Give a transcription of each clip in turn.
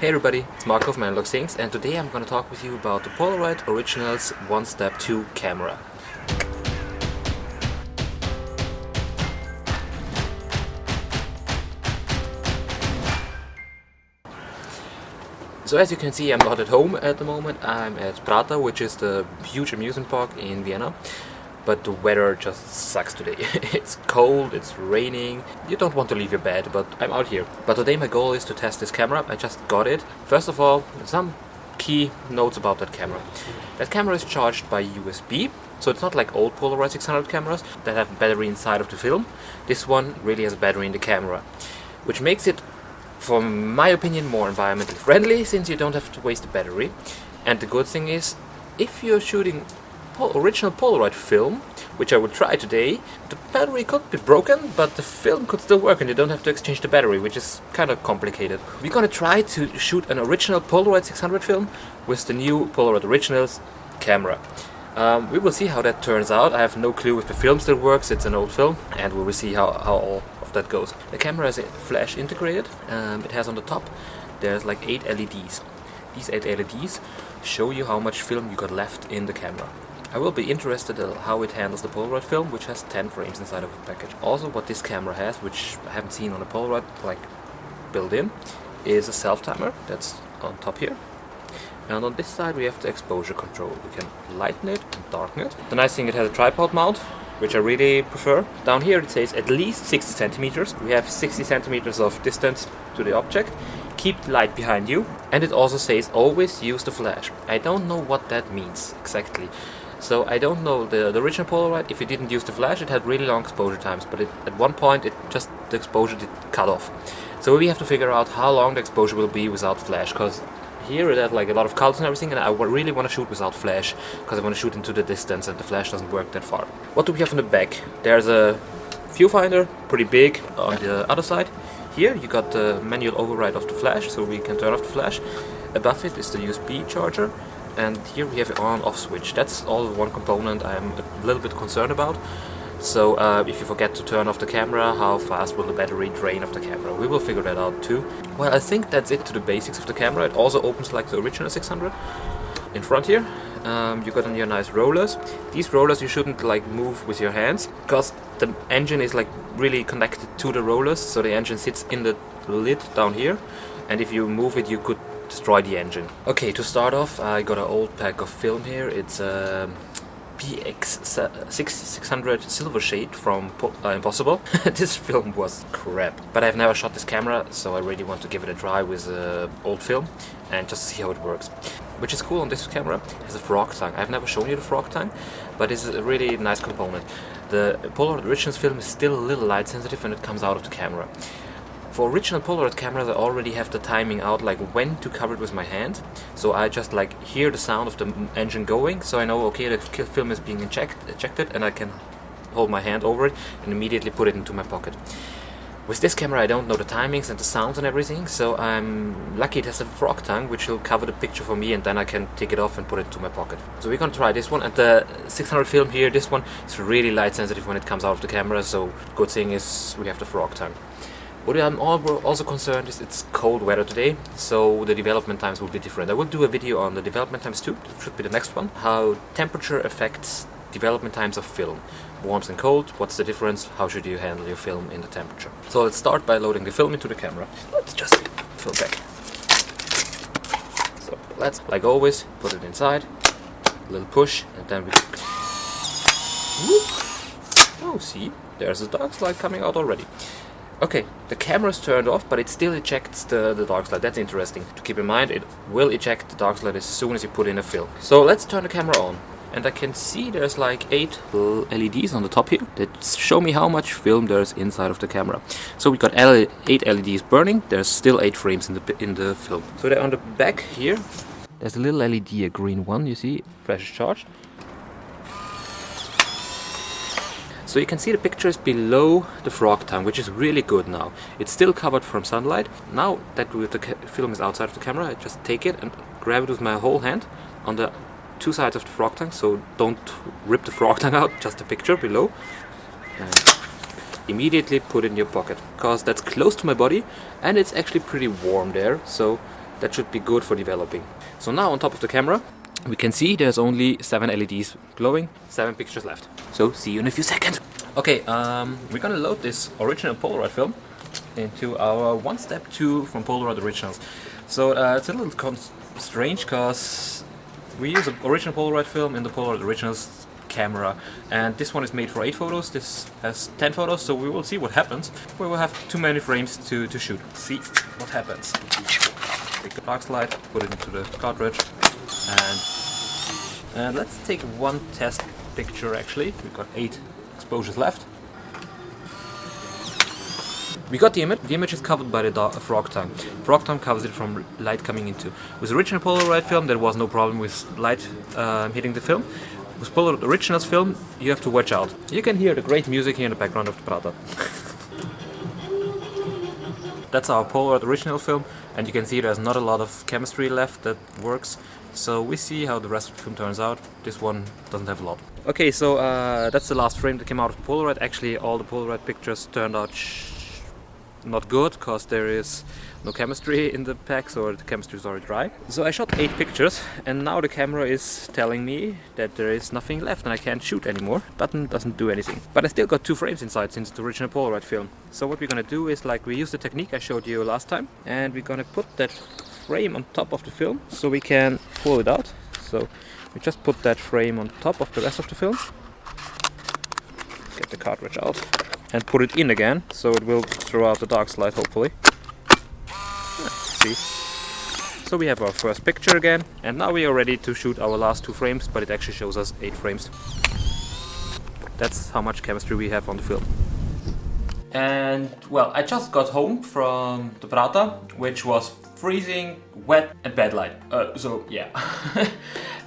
Hey everybody, it's Marco of Analog Things, and today I'm going to talk with you about the Polaroid Originals OneStep2 camera. So as you can see, I'm not at home at the moment. I'm at Prater, which is the huge amusement park in Vienna. But the weather just sucks today. It's cold, it's raining. You don't want to leave your bed, but I'm out here. But today my goal is to test this camera. I just got it. First of all, some key notes about that camera. That camera is charged by USB, so it's not like old Polaroid 600 cameras that have a battery inside of the film. This one really has a battery in the camera, which makes it, for my opinion, more environmentally friendly, since you don't have to waste the battery. And the good thing is, if you're shooting original Polaroid film, which I will try today, the battery could be broken, but the film could still work and you don't have to exchange the battery, which is kind of complicated. We're gonna try to shoot an original Polaroid 600 film with the new Polaroid Originals camera. We will see how that turns out. I have no clue if the film still works. It's an old film, and we will see how all of that goes. The camera is flash integrated. It has on the top, there's like 8 LEDs. These 8 LEDs show you how much film you got left in the camera. I will be interested in how it handles the Polaroid film, which has 10 frames inside of the package. Also, what this camera has, which I haven't seen on a Polaroid like built in, is a self-timer that's on top here. And on this side we have the exposure control. We can lighten it and darken it. The nice thing, it has a tripod mount, which I really prefer. Down here it says at least 60 centimeters. We have 60 centimeters of distance to the object. Keep the light behind you. And it also says always use the flash. I don't know what that means exactly. So I don't know, the original Polaroid, if you didn't use the flash, it had really long exposure times, but at one point the exposure did cut off. So we have to figure out how long the exposure will be without flash, because here it has like a lot of colors and everything, and I really want to shoot without flash, because I want to shoot into the distance and the flash doesn't work that far. What do we have on the back? There's a viewfinder, pretty big, on the other side. Here you got the manual override of the flash, so we can turn off the flash. Above it is the USB charger. And here we have an on-off switch. That's all one component I'm a little bit concerned about. So if you forget to turn off the camera, how fast will the battery drain of the camera? We will figure that out too. Well, I think that's it to the basics of the camera. It also opens like the original 600. In front here, you got on your nice rollers. These rollers you shouldn't like move with your hands, because the engine is like really connected to the rollers. So the engine sits in the lid down here, and if you move it, you could destroy the engine. Okay, to start off, I got an old pack of film here. It's a PX600 Silver Shade from Impossible. This film was crap, but I've never shot this camera, so I really want to give it a try with old film and just see how it works. Which is cool on this camera, it has a frog tongue. I've never shown you the frog tongue, but it's a really nice component. The Polaroid Originals film is still a little light sensitive when it comes out of the camera. For original Polaroid cameras, I already have the timing out, like when to cover it with my hand. So I just like hear the sound of the engine going, so I know, okay, the film is being ejected, and I can hold my hand over it and immediately put it into my pocket. With this camera I don't know the timings and the sounds and everything, so I'm lucky it has a frog tongue, which will cover the picture for me, and then I can take it off and put it into my pocket. So we're gonna try this one, and the 600 film here, this one is really light sensitive when it comes out of the camera, so good thing is we have the frog tongue. What I'm also concerned is it's cold weather today, so the development times will be different. I will do a video on the development times too, it should be the next one. How temperature affects development times of film. Warm and cold, what's the difference? How should you handle your film in the temperature? So let's start by loading the film into the camera. Let's just fill back. So let's, like always, put it inside, a little push, and then we... Whoop. Oh, see, there's a dark slide coming out already. Okay, the camera is turned off, but it still ejects the dark slide. That's interesting to keep in mind. It will eject the dark slide as soon as you put in a film. So let's turn the camera on. And I can see there's like 8 LEDs on the top here that show me how much film there's inside of the camera. So we got 8 LEDs burning. There's still 8 frames in the film. So they're on the back here. There's a little LED, a green one, you see, flash is charged. So you can see the pictures below the frog tongue, which is really good now. It's still covered from sunlight. Now that the film is outside of the camera, I just take it and grab it with my whole hand on the 2 sides of the frog tongue, so don't rip the frog tongue out, just the picture below. And immediately put it in your pocket, because that's close to my body and it's actually pretty warm there, so That should be good for developing. So now on top of the camera, we can see there's only 7 LEDs glowing, 7 pictures left. So see you in a few seconds. Okay, we're gonna load this original Polaroid film into our OneStep2 from Polaroid Originals. So it's a little strange because we use an original Polaroid film in the Polaroid Originals camera, and this one is made for 8 photos, this has 10 photos, so we will see what happens. We will have too many frames to shoot. See what happens. Take the dark slide, put it into the cartridge, and let's take one test picture actually. We've got 8 exposures left. We got the image. The image is covered by the frog tongue. Frog tongue covers it from light coming into. With original Polaroid film, there was no problem with light hitting the film. With Polaroid Originals film, you have to watch out. You can hear the great music here in the background of the Prata. That's our Polaroid Original film, and you can see there's not a lot of chemistry left that works. So we see how the rest of the film turns out. This one doesn't have a lot. Okay, so that's the last frame that came out of Polaroid. Actually, all the Polaroid pictures turned out not good, because there is no chemistry in the packs, or the chemistry is already dry. So I shot 8 pictures, and now the camera is telling me that there is nothing left and I can't shoot anymore. Button doesn't do anything. But I still got 2 frames inside since the original Polaroid film. So what we're gonna do is like we use the technique I showed you last time, and we're gonna put that frame on top of the film so we can pull it out. So we just put that frame on top of the rest of the film. Get the cartridge out. And put it in again, so it will throw out the dark slide, hopefully. See. So we have our first picture again, and now we are ready to shoot our last 2 frames, but it actually shows us 8 frames. That's how much chemistry we have on the film. And well, I just got home from the Prata, which was freezing, wet and bad light. So yeah.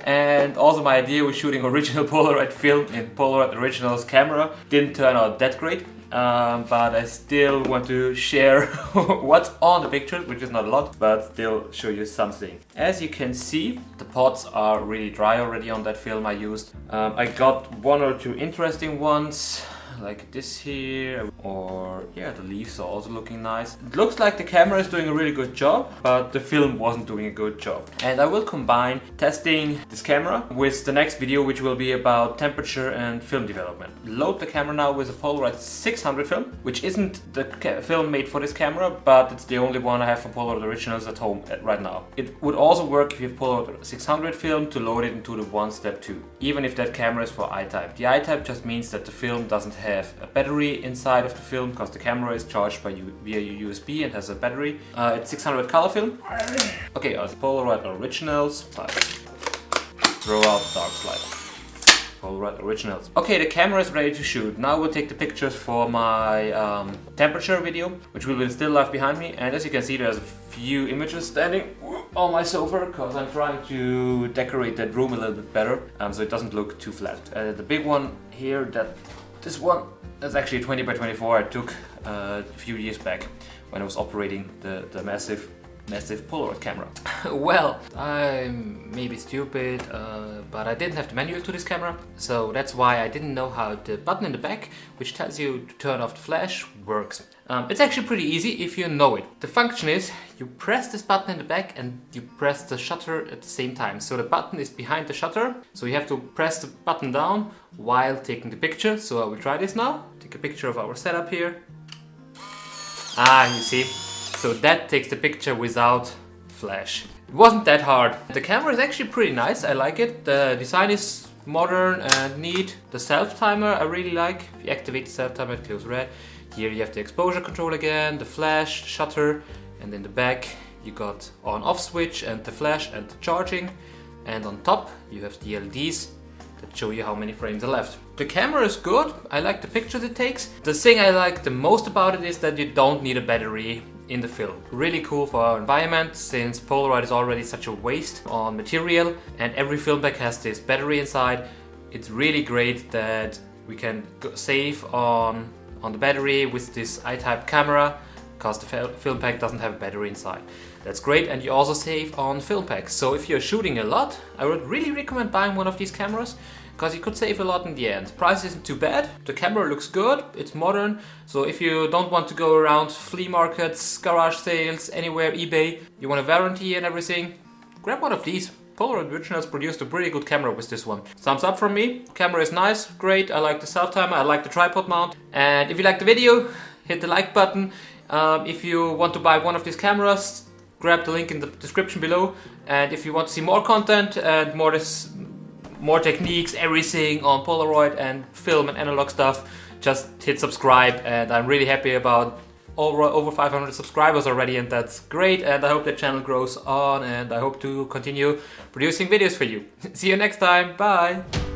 And also my idea with shooting original Polaroid film in Polaroid Originals camera didn't turn out that great. But I still want to share what's on the picture, which is not a lot, but still show you something. As you can see, the pots are really dry already on that film I used. I got 1 or 2 interesting ones, like this here, or yeah, the leaves are also looking nice. It looks like the camera is doing a really good job, but the film wasn't doing a good job. And I will combine testing this camera with the next video, which will be about temperature and film development. Load the camera now with a Polaroid 600 film, which isn't the film made for this camera, but it's the only one I have from Polaroid Originals at home right now. It would also work if you have Polaroid 600 film to load it into the OneStep2, even if that camera is for I-type. The I-type just means that the film doesn't have a battery inside of the film, because the camera is charged via USB and has a battery. It's 600 color film. Okay, Polaroid Originals. Throw out the dark slide. Polaroid Originals. Okay, the camera is ready to shoot. Now we'll take the pictures for my temperature video, which will be still live behind me. And as you can see, there's a few images standing on my sofa, because I'm trying to decorate that room a little bit better, so it doesn't look too flat. The big one here, this one, that's actually a 20 by 24 I took a few years back when I was operating the massive Polaroid camera. Well, I'm maybe stupid, but I didn't have the manual to this camera, so that's why I didn't know how the button in the back, which tells you to turn off the flash, works. It's actually pretty easy if you know it. The function is you press this button in the back and you press the shutter at the same time. So the button is behind the shutter, so you have to press the button down while taking the picture. So I will try this now. Take a picture of our setup here. You see. So that takes the picture without flash. It wasn't that hard. The camera is actually pretty nice, I like it. The design is modern and neat. The self-timer I really like. If you activate the self-timer, it glows red. Here you have the exposure control again, the flash, shutter, and in the back you got on-off switch and the flash and the charging. And on top you have the LEDs that show you how many frames are left. The camera is good, I like the pictures it takes. The thing I like the most about it is that you don't need a battery in the film. Really cool for our environment, since Polaroid is already such a waste on material and every film pack has this battery inside. It's really great that we can save on the battery with this I-type camera, because the film pack doesn't have a battery inside. That's great, and you also save on film packs. So if you're shooting a lot, I would really recommend buying one of these cameras. because you could save a lot in the end. Price isn't too bad, the camera looks good, it's modern, so if you don't want to go around flea markets, garage sales, anywhere, eBay, you want a warranty and everything, grab one of these. Polaroid Originals produced a pretty good camera with this one. Thumbs up from me. Camera is nice, great. I like the self-timer, I like the tripod mount. And if you like the video, hit the like button. If you want to buy one of these cameras, grab the link in the description below. And if you want to see more content and more techniques, everything on Polaroid and film and analog stuff, just hit subscribe. And I'm really happy about over 500 subscribers already, and that's great, and I hope the channel grows on, and I hope to continue producing videos for you. See you next time, bye!